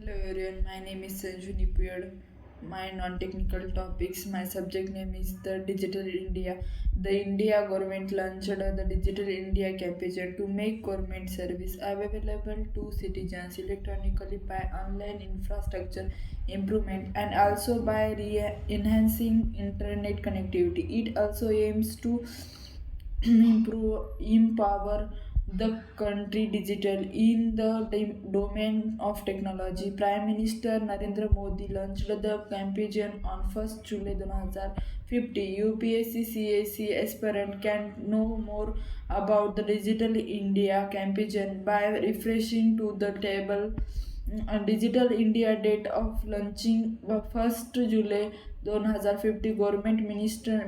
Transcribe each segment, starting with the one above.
Hello everyone, my name is Sanjuni Puyad. My non-technical topics, my subject name is the Digital India. The India government launched the Digital India campaign to make government service available to citizens electronically by online infrastructure improvement and also by enhancing internet connectivity. It also aims to empower the country digital in the domain of technology. Prime Minister Narendra Modi launched the campaign on 1st July 2050. UPSC CAC aspirant can know more about the Digital India campaign by refreshing to the table. Digital India date of launching 1st July 2050. Government Minister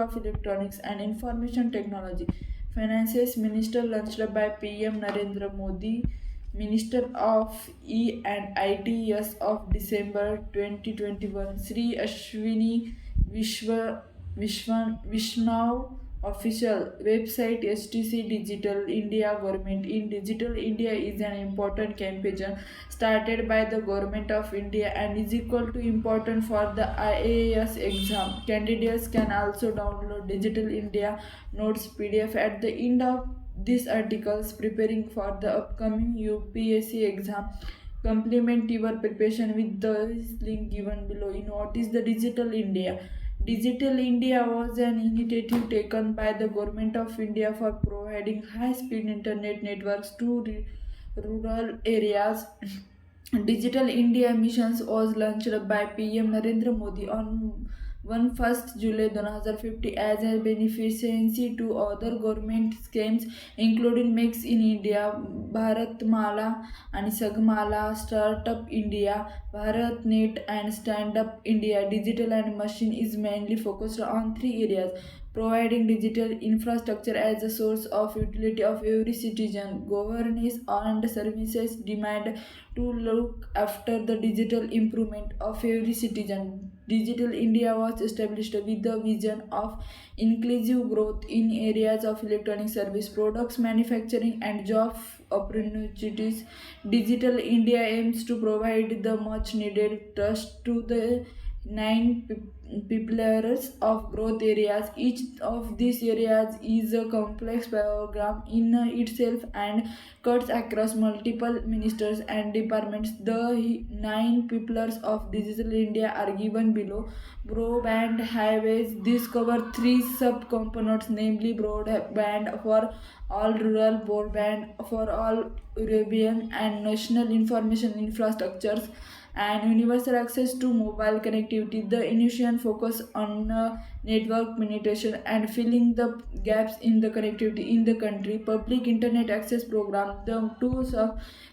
of Electronics and Information Technology, Finances Minister launched by PM Narendra Modi, Minister of E and IT, yes of December 2021. Sri Ashwini Vishnav official website. STC Digital India Government in Digital India is an important campaign started by the Government of India and is equal to important for the IAS exam. Candidates can also download Digital India Notes PDF at the end of these articles. Preparing for the upcoming UPSC exam, complement your preparation with the link given below. In what is the Digital India? Digital India was an initiative taken by the Government of India for providing high-speed internet networks to rural areas. Digital India missions was launched by PM Narendra Modi on 1st July 2050 as a beneficiary to other government schemes including Makes in India, Bharatmala and Sagmala, Startup India, BharatNet and Stand Up India. Digital and machine is mainly focused on three areas: providing digital infrastructure as a source of utility of every citizen, governance and services demand to look after the digital improvement of every citizen. Digital India was established with the vision of inclusive growth in areas of electronic service products, manufacturing, and job opportunities. Digital India aims to provide the much needed trust to the nine pillars of growth areas. Each of these areas is a complex program in itself and cuts across multiple ministers and departments. The nine pillars of Digital India are given below. Broadband highways. These cover three subcomponents, namely broadband for all, rural broadband for all urban and national information infrastructures, and universal access to mobile connectivity. The initial focus on network penetration and filling the gaps in the connectivity in the country. Public Internet Access Program. The two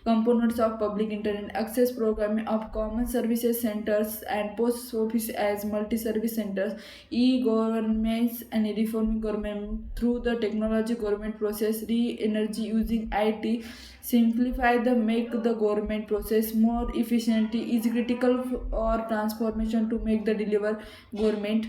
components of Public Internet Access Program of Common Services Centers and Post Office as multi-service centers. E-governments and reforming government through the technology government process. Re-energy using IT simplify the make the government process more efficient is critical for transformation to make the deliver government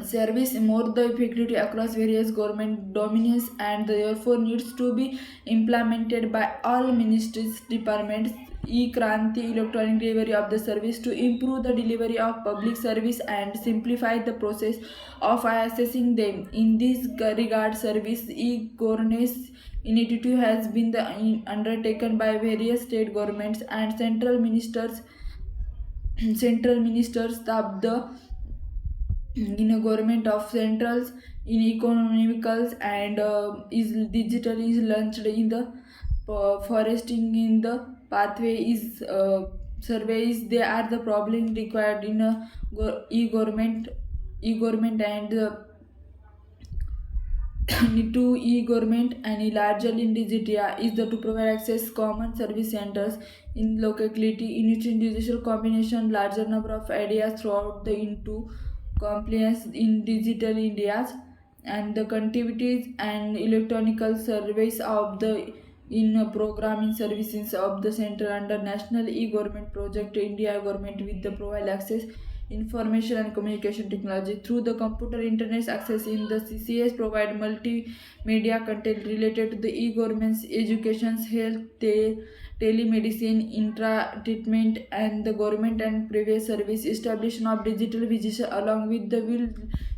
service more the effectively across various government domains, and therefore needs to be implemented by all ministries departments. E-Kranti electronic delivery of the service to improve the delivery of public service and simplify the process of assessing them. In this regard, service e-governance initiative has been undertaken by various state governments and central ministers of the in a government of centrals in economicals, and is digital is launched in the foresting in the pathway is surveys. They are the problem required in a e-government and to e-government and largely in digital is the to provide access common service centers in locality in which digital combination larger number of ideas throughout the into compliance in digital India's, and the connectivities and electronical surveys of the in programming services of the center under national e-government project. India government with the provide access information and communication technology. Through the computer internet access in the CCS provide multimedia content related to the e-governments, education, health, telemedicine, intra-treatment, and the government and private service. Establishment of digital vision along with the will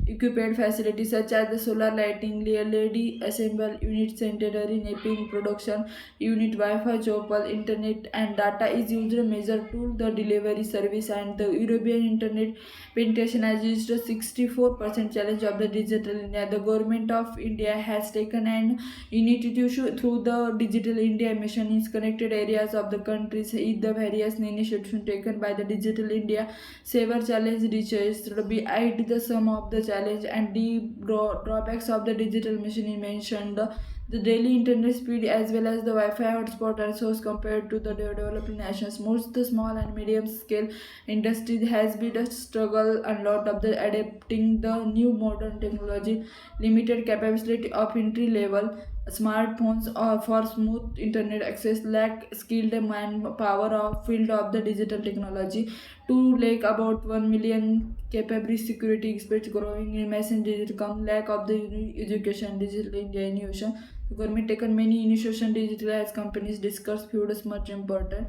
equipped facilities such as the solar lighting, LED assemble unit, centenary mapping, production unit, Wi-Fi, chopel, internet, and data is used to measure to the delivery service, and the European internet penetration has reached a 64% challenge of the digital India. The government of India has taken an initiative through the Digital India mission in connected areas of the countries. Is the various initiatives taken by the Digital India Saver challenge reaches behind the sum of the challenge and the drawbacks of the digital mission is mentioned. The daily internet speed as well as the Wi-Fi hotspot resource compared to the developed nations. Most the small and medium scale industry has been a struggle and lot of the adapting the new modern technology, limited capacity of entry level smartphones or for smooth internet access, lack skilled manpower of field of the digital technology. To lack about 1 million capability security experts growing in massive digital come lack of the education digital India innovation. The government taken many initiation digital as companies discuss few much important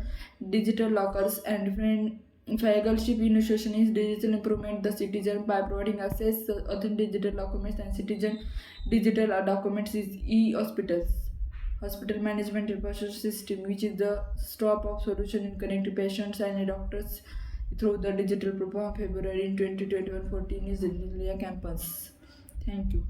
digital lockers and different flagship initiation is digital improvement the citizen by providing access authentic digital documents and citizen digital documents is e-hospitals. Hospital management infrastructure system, which is the stop of solution in connecting patients and doctors through the digital program February in 2021 14 is in India campus. Thank you.